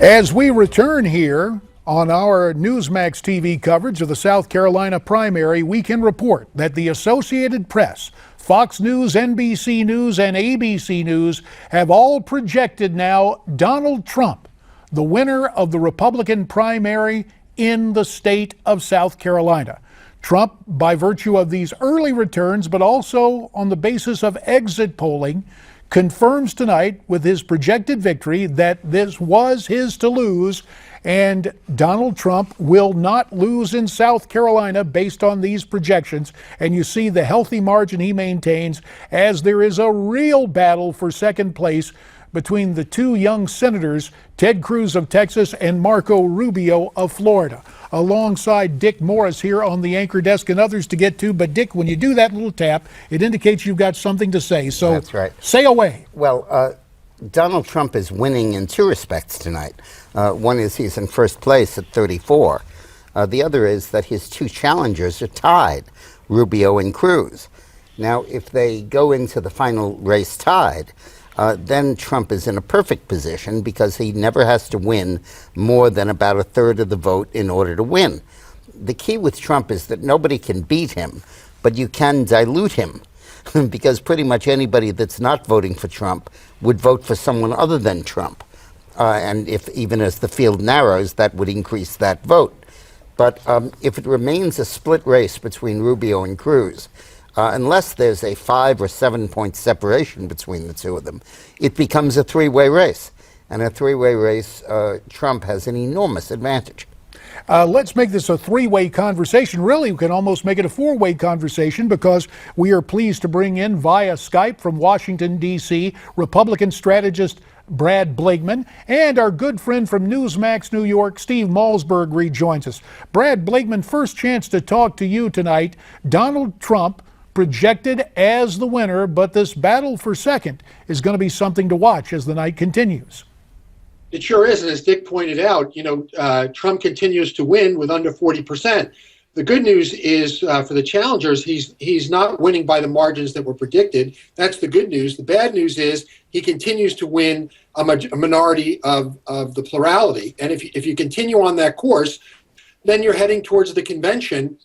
As we return here on our Newsmax TV coverage of the South Carolina primary, we can report that the Associated Press, Fox News, NBC News, and ABC News have all projected now Donald Trump, the winner of the Republican primary in the state of South Carolina. Trump, by virtue of these early returns, but also on the basis of exit polling, confirms tonight with his projected victory that this was his to lose, and Donald Trump will not lose in South Carolina based on these projections. And you see the healthy margin he maintains as there is a real battle for second place between the two young senators, Ted Cruz of Texas and Marco Rubio of Florida, alongside Dick Morris here on the anchor desk and others to get to. But Dick, when you do that little tap, it indicates you've got something to say. So that's right. Say away. Well, Donald Trump is winning in two respects tonight. One is he's in first place at 34. The other is that his two challengers are tied, Rubio and Cruz. Now, if they go into the final race tied, then Trump is in a perfect position because he never has to win more than about a third of the vote in order to win. The key with Trump is that nobody can beat him, but you can dilute him because pretty much anybody that's not voting for Trump would vote for someone other than Trump. And if even as the field narrows, that would increase that vote. But if it remains a split race between Rubio and Cruz, unless there's a 5 or 7 point separation between the two of them, it becomes a three-way race. And a three-way race, Trump has an enormous advantage. Let's make this a three-way conversation. Really, we can almost make it a four-way conversation because we are pleased to bring in via Skype from Washington, D.C., Republican strategist Brad Blakeman, and our good friend from Newsmax, New York, Steve Malzberg, rejoins us. Brad Blakeman, first chance to talk to you tonight. Donald Trump projected as the winner, but this battle for second is going to be something to watch as the night continues. It sure is, and as Dick pointed out, Trump continues to win with under 40%. The good news is for the challengers, he's not winning by the margins that were predicted. That's the good news. The bad news is he continues to win a minority of the plurality. And if you continue on that course, then you're heading towards the convention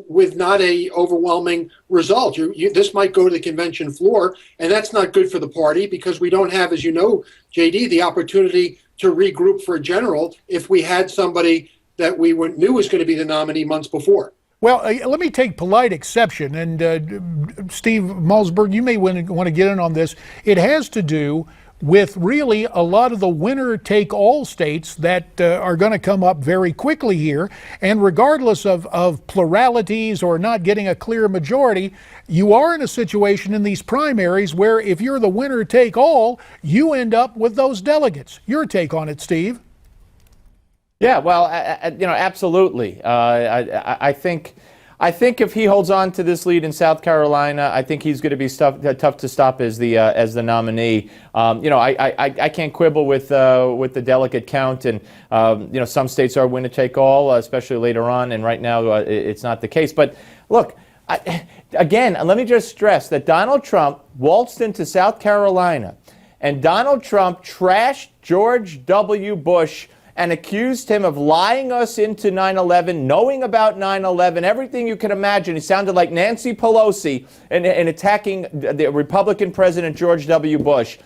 with not a overwhelming result. This might go to the convention floor, and that's not good for the party because we don't have, as you know, JD, the opportunity to regroup for a general if we had somebody that we knew was going to be the nominee months before. Well, let me take polite exception, and Steve Malzberg, you may want to get in on this. It has to do with really a lot of the winner-take-all states that are going to come up very quickly here. And regardless of pluralities or not getting a clear majority, you are in a situation in these primaries where if you're the winner-take-all, you end up with those delegates. Your take on it, Steve? Yeah, well, absolutely. I think if he holds on to this lead in South Carolina, I think he's going to be tough to stop as the nominee. I can't quibble with the delegate count, and some states are winner take all, especially later on, and right now it's not the case. But look, again, let me just stress that Donald Trump waltzed into South Carolina, and Donald Trump trashed George W. Bush and accused him of lying us into 9/11, knowing about 9/11, everything you can imagine. He sounded like Nancy Pelosi in attacking the Republican President George W. Bush.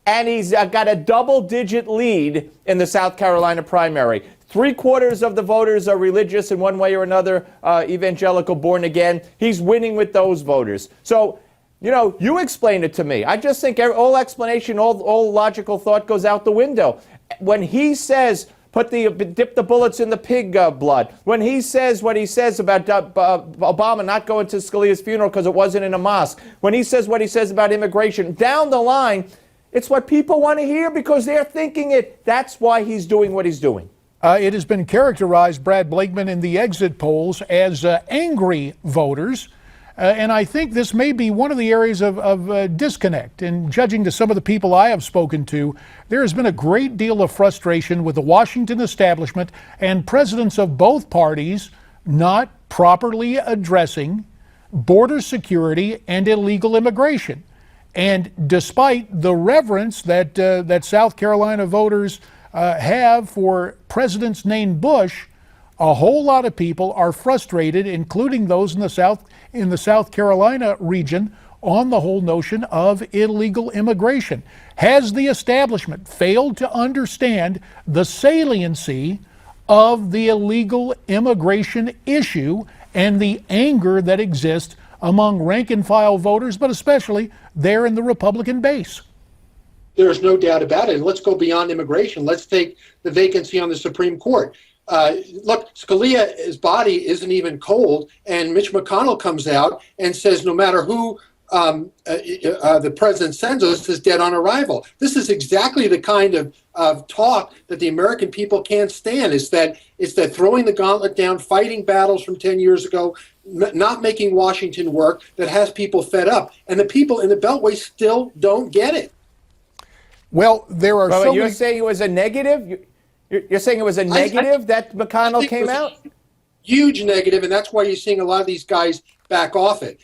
And he's got a double-digit lead in the South Carolina primary. 3/4 of the voters are religious in one way or another, evangelical, born again. He's winning with those voters. So, you explain it to me. I just think all explanation, all logical thought goes out the window. When he says, dip the bullets in the pig blood. When he says what he says about Obama not going to Scalia's funeral because it wasn't in a mosque. When he says what he says about immigration, down the line, it's what people want to hear because they're thinking it. That's why he's doing what he's doing. It has been characterized, Brad Blakeman, in the exit polls as angry voters. And I think this may be one of the areas of disconnect. And judging to some of the people I have spoken to, there has been a great deal of frustration with the Washington establishment and presidents of both parties not properly addressing border security and illegal immigration. And despite the reverence that South Carolina voters have for presidents named Bush, a whole lot of people are frustrated, including those in the South Carolina region, on the whole notion of illegal immigration. Has the establishment failed to understand the saliency of the illegal immigration issue and the anger that exists among rank and file voters, but especially there in the Republican base? There's no doubt about it. And let's go beyond immigration. Let's take the vacancy on the Supreme Court. Look, Scalia's body isn't even cold, and Mitch McConnell comes out and says no matter who the president sends us is dead on arrival. This is exactly the kind of talk that the American people can't stand. It's that throwing the gauntlet down, fighting battles from 10 years ago, not making Washington work, that has people fed up. And the people in the Beltway still don't get it. Well, there are Well, so you're many... saying it was a negative? You're saying it was a negative that McConnell came out? Huge negative, and that's why you're seeing a lot of these guys back off it.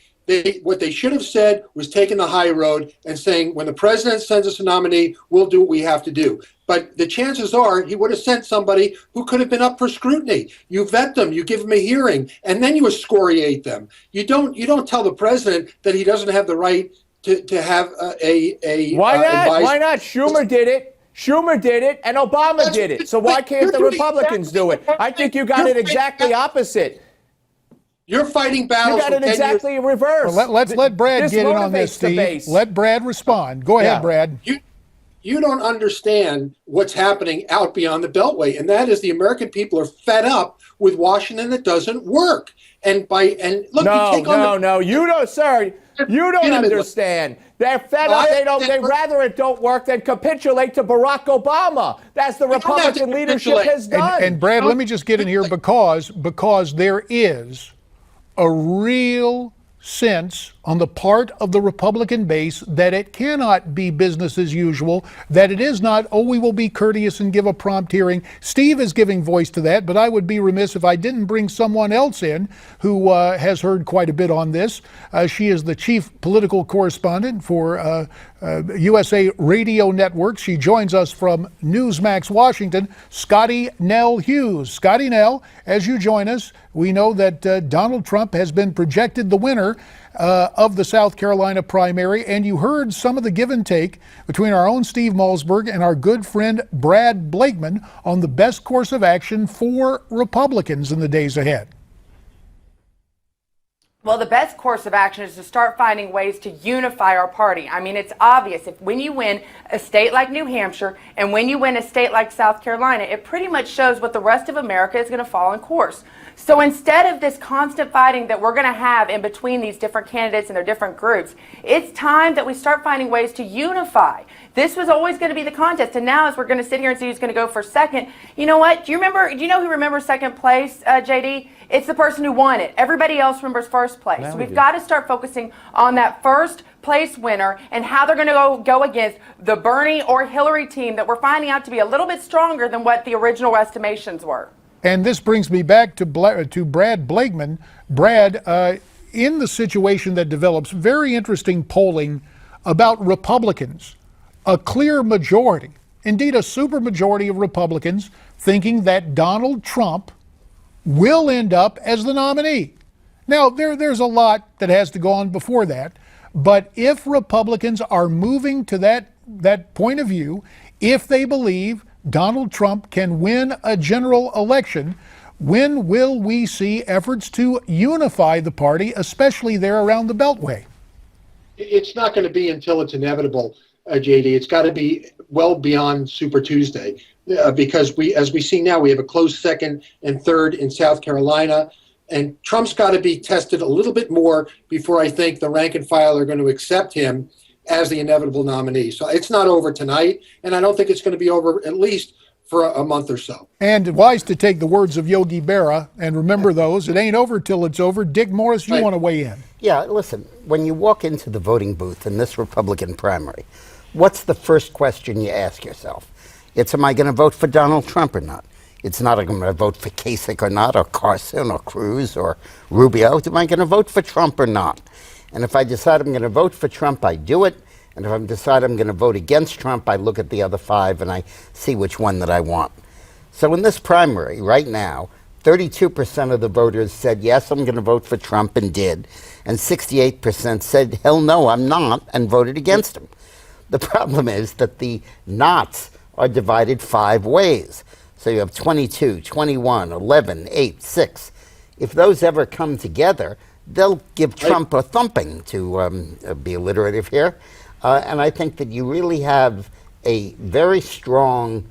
What they should have said was taking the high road and saying, when the president sends us a nominee, we'll do what we have to do. But the chances are he would have sent somebody who could have been up for scrutiny. You vet them, you give them a hearing, and then you excoriate them. You don't tell the president that he doesn't have the right to have a Why not? advice. Why not? Schumer did it. Schumer did it, and Obama did it. So why can't the Republicans do it? I think you got it exactly opposite. You're fighting battles. You got it exactly reversed. Well, let's let Brad get in on this, motivates the Steve. base. Let Brad respond. Go ahead, Yeah. Brad. You don't understand what's happening out beyond the Beltway, and that is the American people are fed up with Washington that doesn't work. And look, you take on No, you don't, sir. You don't understand. They're fed up. They rather it don't work than capitulate to Barack Obama. That's the Republican leadership has done. And Brad, let me just get in here because there is a real sense on the part of the Republican base that it cannot be business as usual, that it is not, we will be courteous and give a prompt hearing. Steve is giving voice to that, but I would be remiss if I didn't bring someone else in who has heard quite a bit on this. She is the chief political correspondent for USA Radio Network. She joins us from Newsmax, Washington, Scottie Nell Hughes. Scottie Nell, as you join us, we know that Donald Trump has been projected the winner of the South Carolina primary, and you heard some of the give and take between our own Steve Malzberg and our good friend Brad Blakeman on the best course of action for Republicans in the days ahead. Well, the best course of action is to start finding ways to unify our party. I mean, it's obvious. When you win a state like New Hampshire and when you win a state like South Carolina, it pretty much shows what the rest of America is going to fall in course. So instead of this constant fighting that we're going to have in between these different candidates and their different groups, it's time that we start finding ways to unify. This was always going to be the contest, and now as we're going to sit here and see who's going to go for second, you know what? Do you know who remembers second place, JD? It's the person who won it. Everybody else remembers first place. So we've got to start focusing on that first place winner and how they're going to go against the Bernie or Hillary team that we're finding out to be a little bit stronger than what the original estimations were. And this brings me back to Brad Blakeman. Brad, in the situation that develops, very interesting polling about Republicans. A clear majority, indeed a supermajority of Republicans, thinking that Donald Trump will end up as the nominee. Now, there's a lot that has to go on before that, but if Republicans are moving to that point of view, if they believe Donald Trump can win a general election, when will we see efforts to unify the party, especially there around the Beltway? It's not going to be until it's inevitable, JD. It's got to be well beyond Super Tuesday because as we see now, we have a close second and third in South Carolina. And Trump's got to be tested a little bit more before I think the rank and file are going to accept him as the inevitable nominee. So it's not over tonight, and I don't think it's going to be over at least for a month or so. And wise to take the words of Yogi Berra and remember those. It ain't over till it's over. Dick Morris, you want to weigh in? Yeah, listen, when you walk into the voting booth in this Republican primary, what's the first question you ask yourself? It's, am I going to vote for Donald Trump or not? It's not, am I going to vote for Kasich or not, or Carson or Cruz or Rubio. Am I going to vote for Trump or not? And if I decide I'm going to vote for Trump, I do it. And if I'm decide I'm going to vote against Trump, I look at the other 5 and I see which one that I want. So in this primary right now, 32% of the voters said, yes, I'm going to vote for Trump, and did. And 68% said, hell no, I'm not, and voted against him. The problem is that the nots are divided 5 ways. So you have 22, 21, 11, 8, 6. If those ever come together, they'll give Trump a thumping, to be alliterative here. And I think that you really have a very strong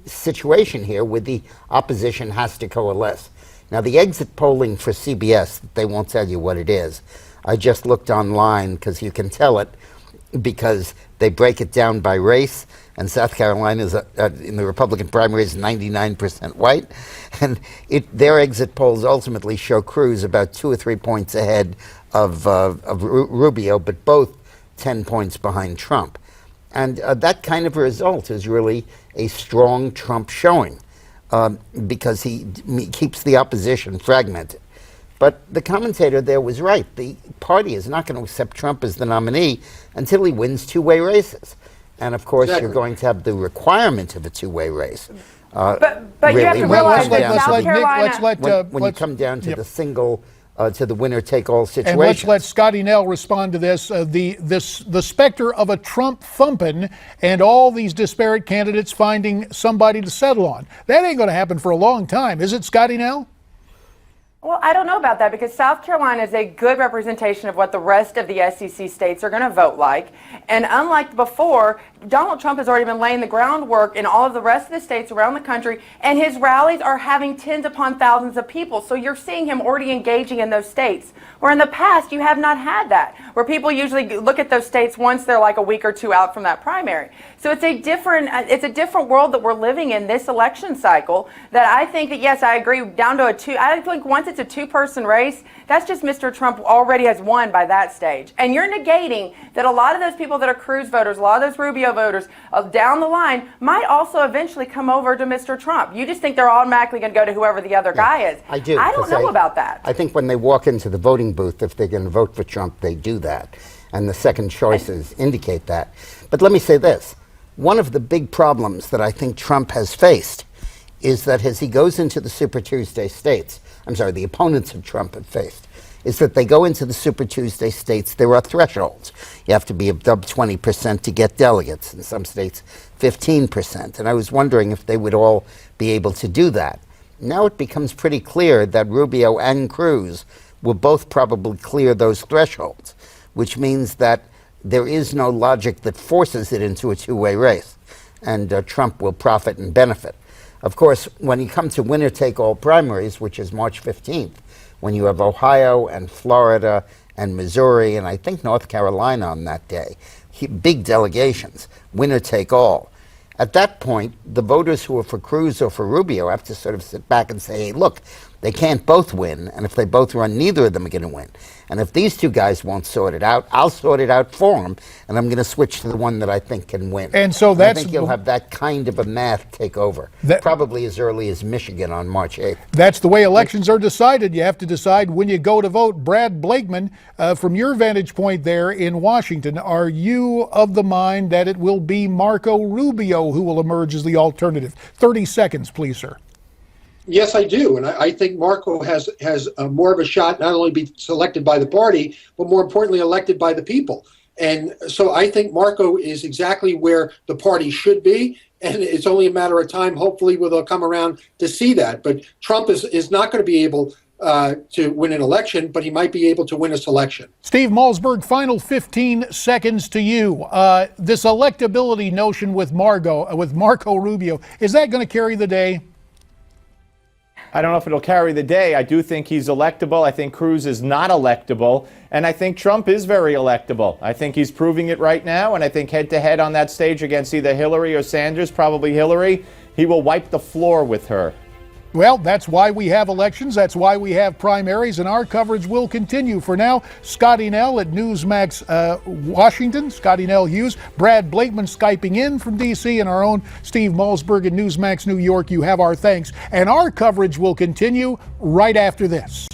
situation here where the opposition has to coalesce. Now, the exit polling for CBS, they won't tell you what it is. I just looked online because you can tell it, because they break it down by race, and South Carolina is in the Republican primary is 99% white, and their exit polls ultimately show Cruz about 2 or 3 points ahead of Rubio, but both 10 points behind Trump. And that kind of a result is really a strong Trump showing, because he keeps the opposition fragmented. But the commentator there was right. The party is not going to accept Trump as the nominee until he wins 2-way races. And of course, Exactly. you're going to have the requirement of a 2-way race. But you have to realize that South Carolina. When you come down to Yep. the single, to the winner-take-all situation. And let's let Scottie Nell respond to this. The specter of a Trump thumping and all these disparate candidates finding somebody to settle on. That ain't going to happen for a long time, is it, Scottie Nell? Well, I don't know about that, because South Carolina is a good representation of what the rest of the SEC states are going to vote like. And unlike before, Donald Trump has already been laying the groundwork in all of the rest of the states around the country, and his rallies are having tens upon thousands of people. So you're seeing him already engaging in those states, where in the past you have not had that, where people usually look at those states once they're like a week or 2 out from that primary. So it's a different world that we're living in this election cycle, that I think that, yes, I agree, down to a 2. I think once it's a 2-person race, that's just Mr. Trump already has won by that stage. And you're negating that a lot of those people that are Cruz voters, a lot of those Rubio voters down the line might also eventually come over to Mr. Trump. You just think they're automatically going to go to whoever the other guy is. I do. I don't know about that. I think when they walk into the voting booth, if they're going to vote for Trump, they do that. And the second choices indicate that. But let me say this. One of the big problems that I think Trump has faced is that as he goes into the Super Tuesday states, the opponents of Trump have faced, is that they go into the Super Tuesday states, there are thresholds. You have to be above 20% to get delegates, in some states 15%. And I was wondering if they would all be able to do that. Now it becomes pretty clear that Rubio and Cruz will both probably clear those thresholds, which means that there is no logic that forces it into a 2-way race, and Trump will profit and benefit. Of course, when you come to winner-take-all primaries, which is March 15th, when you have Ohio and Florida and Missouri and I think North Carolina on that day, big delegations, winner-take-all. At that point, the voters who are for Cruz or for Rubio have to sort of sit back and say, hey, look, they can't both win, and if they both run, neither of them are going to win. And if these 2 guys won't sort it out, I'll sort it out for them, and I'm going to switch to the one that I think can win. And so I think you'll have that kind of a math take over, probably as early as Michigan on March 8th. That's the way elections are decided. You have to decide when you go to vote. Brad Blakeman, from your vantage point there in Washington, are you of the mind that it will be Marco Rubio who will emerge as the alternative? 30 seconds, please, sir. Yes, I do, and I think Marco has more of a shot not only be selected by the party, but more importantly, elected by the people. And so I think Marco is exactly where the party should be, and it's only a matter of time, hopefully, where they'll come around to see that. But Trump is not going to be able to win an election, but he might be able to win a selection. Steve Malzberg, final 15 seconds to you. This electability notion with Marco Rubio, is that going to carry the day? I don't know if it'll carry the day. I do think he's electable. I think Cruz is not electable. And I think Trump is very electable. I think he's proving it right now. And I think head-to-head on that stage against either Hillary or Sanders, probably Hillary, he will wipe the floor with her. Well, that's why we have elections. That's why we have primaries, and our coverage will continue. For now, Scottie Nell at Newsmax Washington, Scottie Nell Hughes, Brad Blakeman Skyping in from D.C., and our own Steve Malzberg at Newsmax New York. You have our thanks. And our coverage will continue right after this.